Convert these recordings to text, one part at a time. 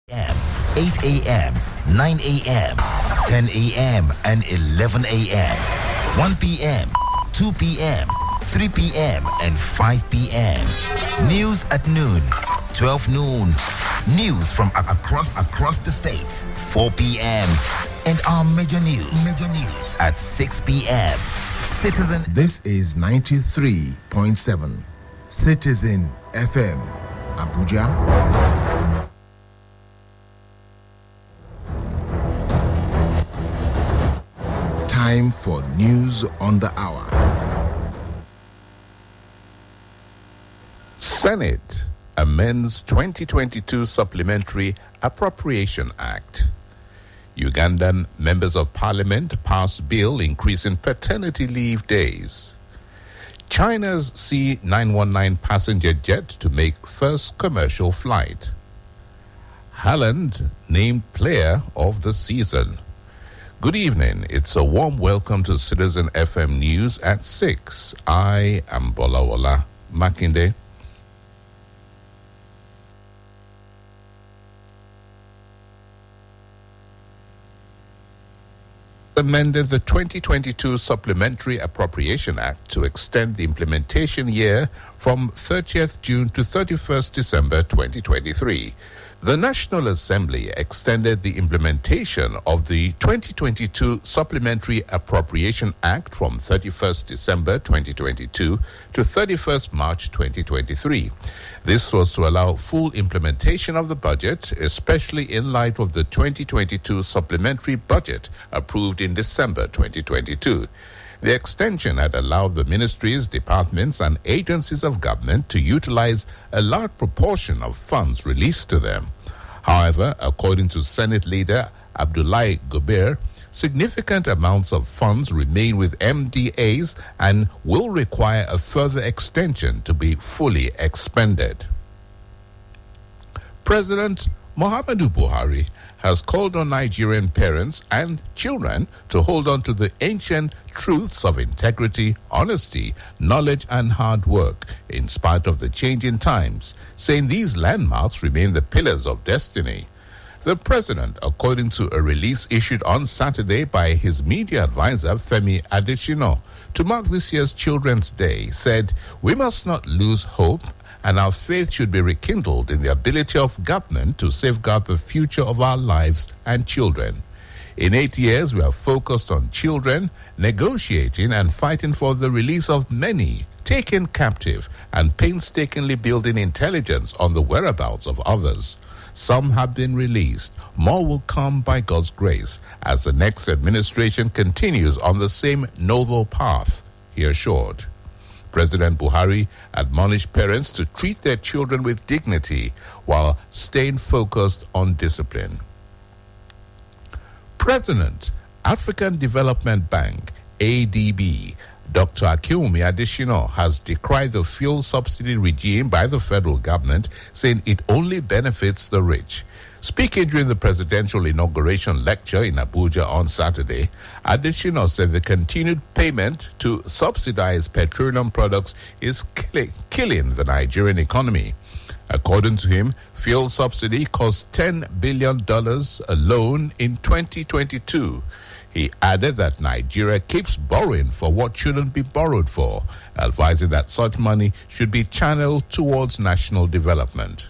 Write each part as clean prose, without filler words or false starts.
a.m., 8 a.m., 9 a.m., 10 a.m., and 11 a.m., 1 p.m., 2 p.m., 3 p.m., and 5 p.m. News at noon, 12 noon. News from across the states, 4 p.m. And our major news at 6 p.m. Citizen. This is 93.7 Citizen FM, Abuja. Time for news on the hour. Senate amends 2022 Supplementary Appropriation Act. Ugandan members of parliament passed bill increasing paternity leave days. China's C919 passenger jet to make first commercial flight. Haaland named player of the season. Good evening. It's a warm welcome to Citizen FM News at 6. I am Bolawola Makinde. Amended the 2022 Supplementary Appropriation Act to extend the implementation year from 30th June to 31st December 2023. The National Assembly extended the implementation of the 2022 Supplementary Appropriation Act from 31st December 2022 to 31st March 2023. This was to allow full implementation of the budget, especially in light of the 2022 supplementary budget approved in December 2022. The extension had allowed the ministries, departments, and agencies of government to utilize a large proportion of funds released to them. However, according to Senate Leader Abdullahi Gobir, significant amounts of funds remain with MDAs and will require a further extension to be fully expended. President Muhammadu Buhari has called on Nigerian parents and children to hold on to the ancient truths of integrity, honesty, knowledge, and hard work in spite of the changing times, saying these landmarks remain the pillars of destiny. The president, according to a release issued on Saturday by his media advisor, Femi Adesina, to mark this year's Children's Day, said, "We must not lose hope, and our faith should be rekindled in the ability of government to safeguard the future of our lives and children. In 8 years, we have focused on children, negotiating and fighting for the release of many taken captive and painstakingly building intelligence on the whereabouts of others. Some have been released. More will come by God's grace as the next administration continues on the same noble path," he assured. President Buhari admonished parents to treat their children with dignity while staying focused on discipline. President, African Development Bank, ADB, Dr. Akinwumi Adesina has decried the fuel subsidy regime by the federal government, saying it only benefits the rich. Speaking during the presidential inauguration lecture in Abuja on Saturday, Adesina said the continued payment to subsidize petroleum products is killing the Nigerian economy. According to him, fuel subsidy cost $10 billion alone in 2022. He added that Nigeria keeps borrowing for what shouldn't be borrowed for, advising that such money should be channeled towards national development.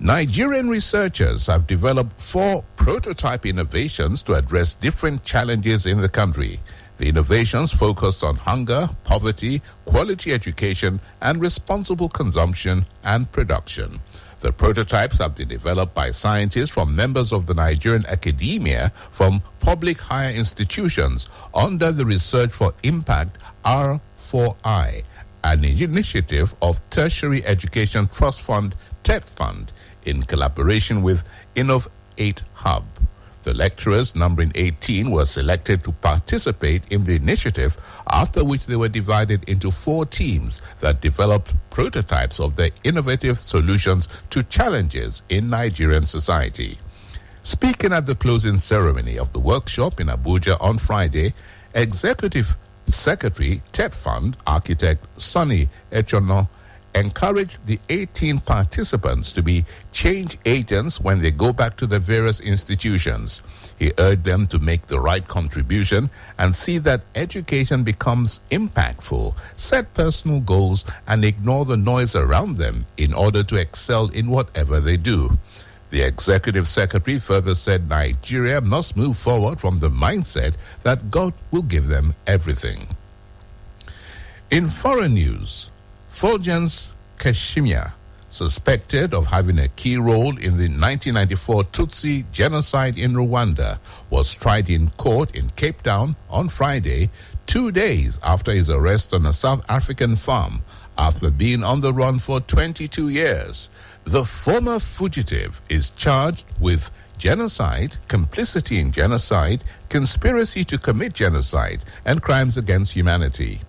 Nigerian researchers have developed 4 prototype innovations to address different challenges in the country. The innovations focused on hunger, poverty, quality education, and responsible consumption and production. The prototypes have been developed by scientists from members of the Nigerian academia from public higher institutions under the Research for Impact R4I, an initiative of Tertiary Education Trust Fund, TET Fund, in collaboration with Innovate Hub. The lecturers, numbering 18, were selected to participate in the initiative, after which they were divided into 4 teams that developed prototypes of their innovative solutions to challenges in Nigerian society. Speaking at the closing ceremony of the workshop in Abuja on Friday, Executive Secretary, TET Fund, architect Sonny Echono, encouraged the 18 participants to be change agents when they go back to their various institutions. He urged them to make the right contribution and see that education becomes impactful, set personal goals, and ignore the noise around them in order to excel in whatever they do. The executive secretary further said Nigeria must move forward from the mindset that God will give them everything. In foreign news, Fulgence Kashmir, suspected of having a key role in the 1994 Tutsi genocide in Rwanda, was tried in court in Cape Town on Friday, 2 days after his arrest on a South African farm after being on the run for 22 years. The former fugitive is charged with genocide, complicity in genocide, conspiracy to commit genocide, and crimes against humanity.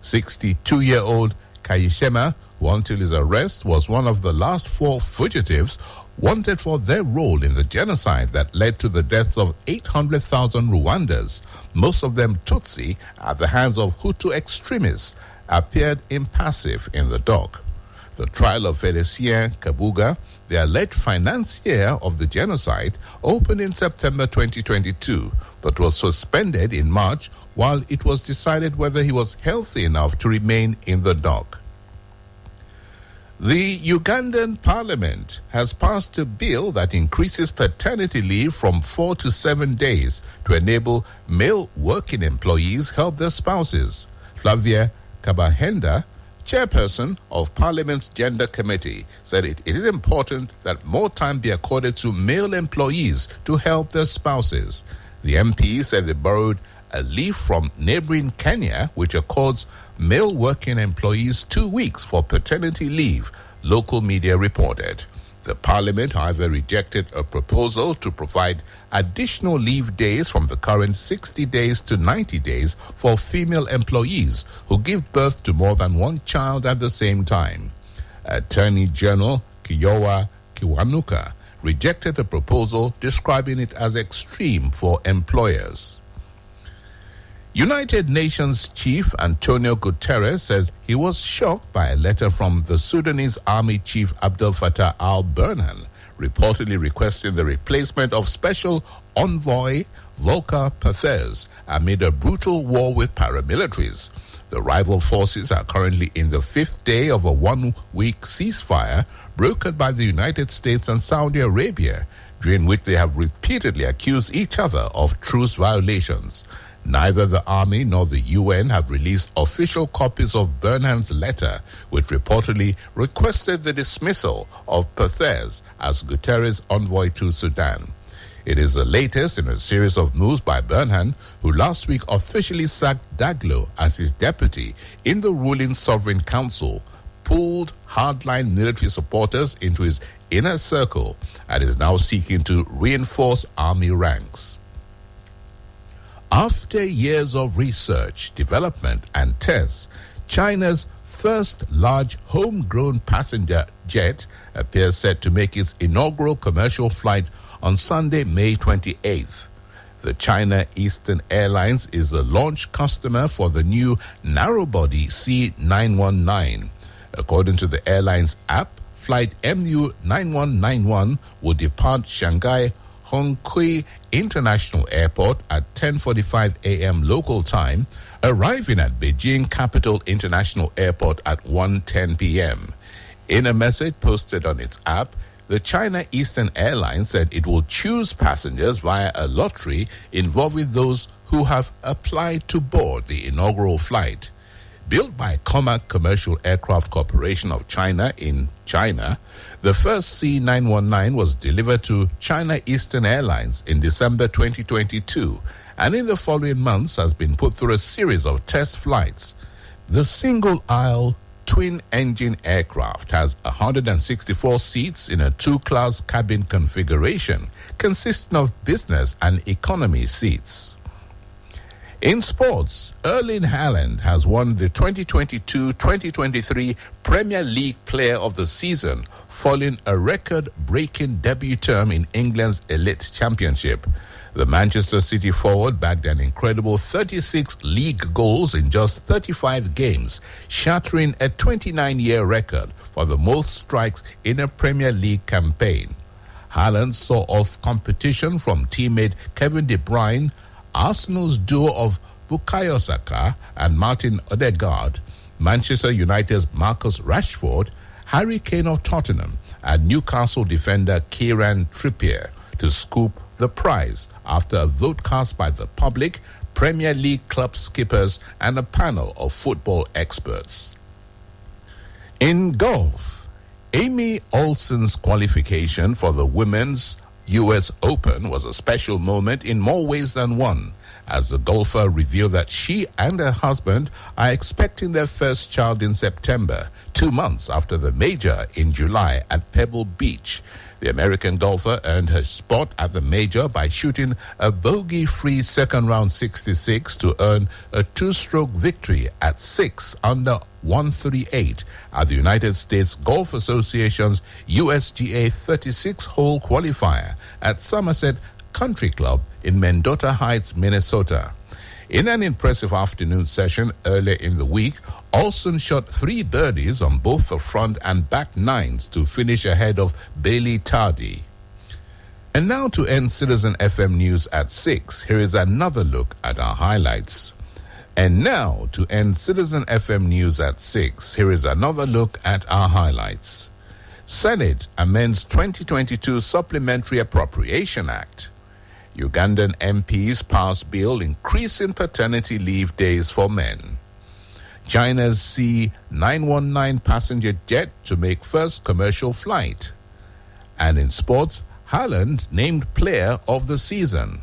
62-year-old Kayishema, who until his arrest was one of the last 4 fugitives wanted for their role in the genocide that led to the deaths of 800,000 Rwandans, most of them Tutsi, at the hands of Hutu extremists, appeared impassive in the dock. The trial of Felicien Kabuga, the alleged financier of the genocide, opened in September 2022, but was suspended in March while it was decided whether he was healthy enough to remain in the dock. The Ugandan parliament has passed a bill that increases paternity leave from 4 to 7 days to enable male working employees help their spouses. Flavia Kabahenda, chairperson of Parliament's Gender Committee, said it is important that more time be accorded to male employees to help their spouses. The MP said they borrowed a leaf from neighboring Kenya, which accords male working employees 2 weeks for paternity leave, local media reported. The parliament, however, rejected a proposal to provide additional leave days from the current 60 days to 90 days for female employees who give birth to more than one child at the same time. Attorney General Kiyowa Kiwanuka rejected the proposal, describing it as extreme for employers. United Nations Chief Antonio Guterres said he was shocked by a letter from the Sudanese Army Chief Abdel Fattah al-Burhan, reportedly requesting the replacement of Special Envoy Volker Perthes amid a brutal war with paramilitaries. The rival forces are currently in the 5th day of a 1-week ceasefire brokered by the United States and Saudi Arabia, during which they have repeatedly accused each other of truce violations. Neither the Army nor the UN have released official copies of Burhan's letter, which reportedly requested the dismissal of Perthes as Guterres' envoy to Sudan. It is the latest in a series of moves by Burhan, who last week officially sacked Daglo as his deputy in the ruling Sovereign Council, pulled hardline military supporters into his inner circle, and is now seeking to reinforce army ranks. After years of research, development, and tests, China's first large homegrown passenger jet appears set to make its inaugural commercial flight on Sunday, May 28th. The China Eastern Airlines is a launch customer for the new narrow-body C919. According to the airline's app, flight MU9191 will depart Shanghai Hongqi International Airport at 10:45 a.m. local time, arriving at Beijing Capital International Airport at 1:10 p.m. In a message posted on its app, the China Eastern Airlines said it will choose passengers via a lottery involving those who have applied to board the inaugural flight. Built by Comac Commercial Aircraft Corporation of China in China, the first C919 was delivered to China Eastern Airlines in December 2022, and in the following months has been put through a series of test flights. The single-aisle twin-engine aircraft has 164 seats in a 2-class cabin configuration, consisting of business and economy seats. In sports, Erling Haaland has won the 2022-2023 Premier League Player of the Season, following a record-breaking debut term in England's Elite Championship. The Manchester City forward bagged an incredible 36 league goals in just 35 games, shattering a 29-year record for the most strikes in a Premier League campaign. Haaland saw off competition from teammate Kevin De Bruyne, Arsenal's duo of Bukayo Saka and Martin Odegaard, Manchester United's Marcus Rashford, Harry Kane of Tottenham, and Newcastle defender Kieran Trippier to scoop the prize after a vote cast by the public, Premier League club skippers, and a panel of football experts. In golf, Amy Olsen's qualification for the Women's U.S. Open was a special moment in more ways than one, as the golfer revealed that she and her husband are expecting their first child in September, 2 months after the major in July at Pebble Beach. The American golfer earned her spot at the major by shooting a bogey-free second round 66 to earn a two-stroke victory at 6 under 138 at the United States Golf Association's USGA 36-hole qualifier at Somerset Country Club in Mendota Heights, Minnesota. In an impressive afternoon session earlier in the week, Olsen shot 3 birdies on both the front and back nines to finish ahead of Bailey Tardy. And now to end Citizen FM News at 6, here is another look at our highlights. And now to end Citizen FM News at 6, here is another look at our highlights. Senate amends 2022 Supplementary Appropriation Act. Ugandan MPs pass bill increasing paternity leave days for men. China's C919 passenger jet to make first commercial flight. And in sports, Haaland named player of the season.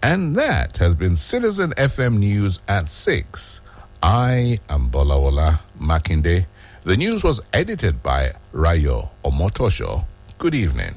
And that has been Citizen FM News at 6. I am Bolawola Makinde. The news was edited by Rayo Omotosho. Good evening.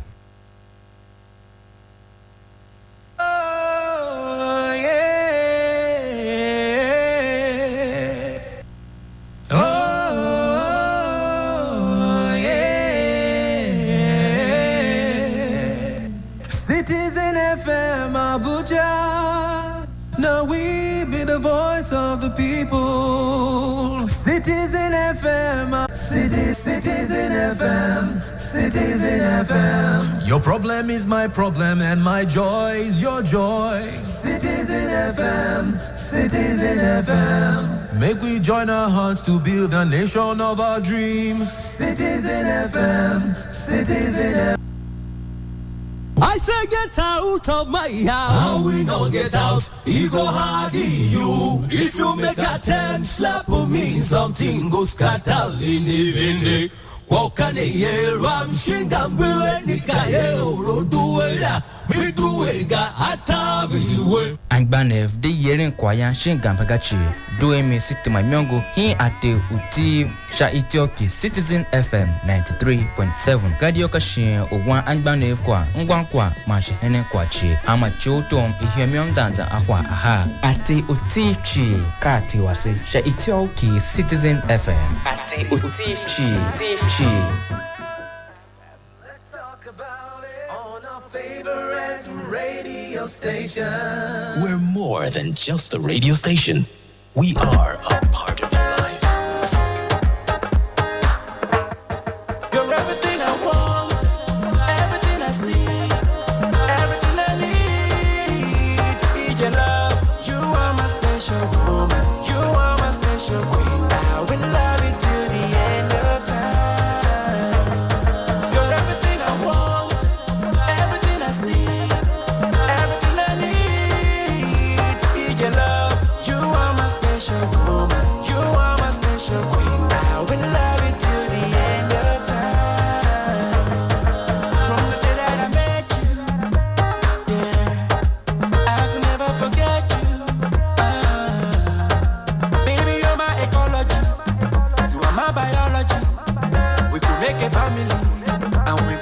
Citizen FM Abuja, now we be the voice of the people. Citizen FM, Citizen FM, Citizen FM. Your problem is my problem and my joy is your joy. Citizen FM, Citizen FM. Make we join our hearts to build a nation of our dream. Citizen FM, Citizen FM. I say get out of my house. And we don't get out, he go hard you. If you make a 10 slap on me, something go scatter in the Wakane ye ram shingam biwe nikaye uroduela miduega ataviwe. Angbanev de yeren kwaya shingam pagachi doemi sitima myongo hin ate utiv sha itioki Citizen FM 93.7 radio kashin ogwan Angbanev kwa ngwan kwa mashi henen kwa chi ama chotom ihemion danza akwa aha ate utiv chi kati wase sha itioki Citizen FM ate utiv chi. Let's talk about it on our favorite radio station. We're more than just a radio station. We are a part of your life. You're everything I want, everything I see, everything I need. Need your love. You are my special woman. You are my special queen. I will love you till the end of time. Make a family, and we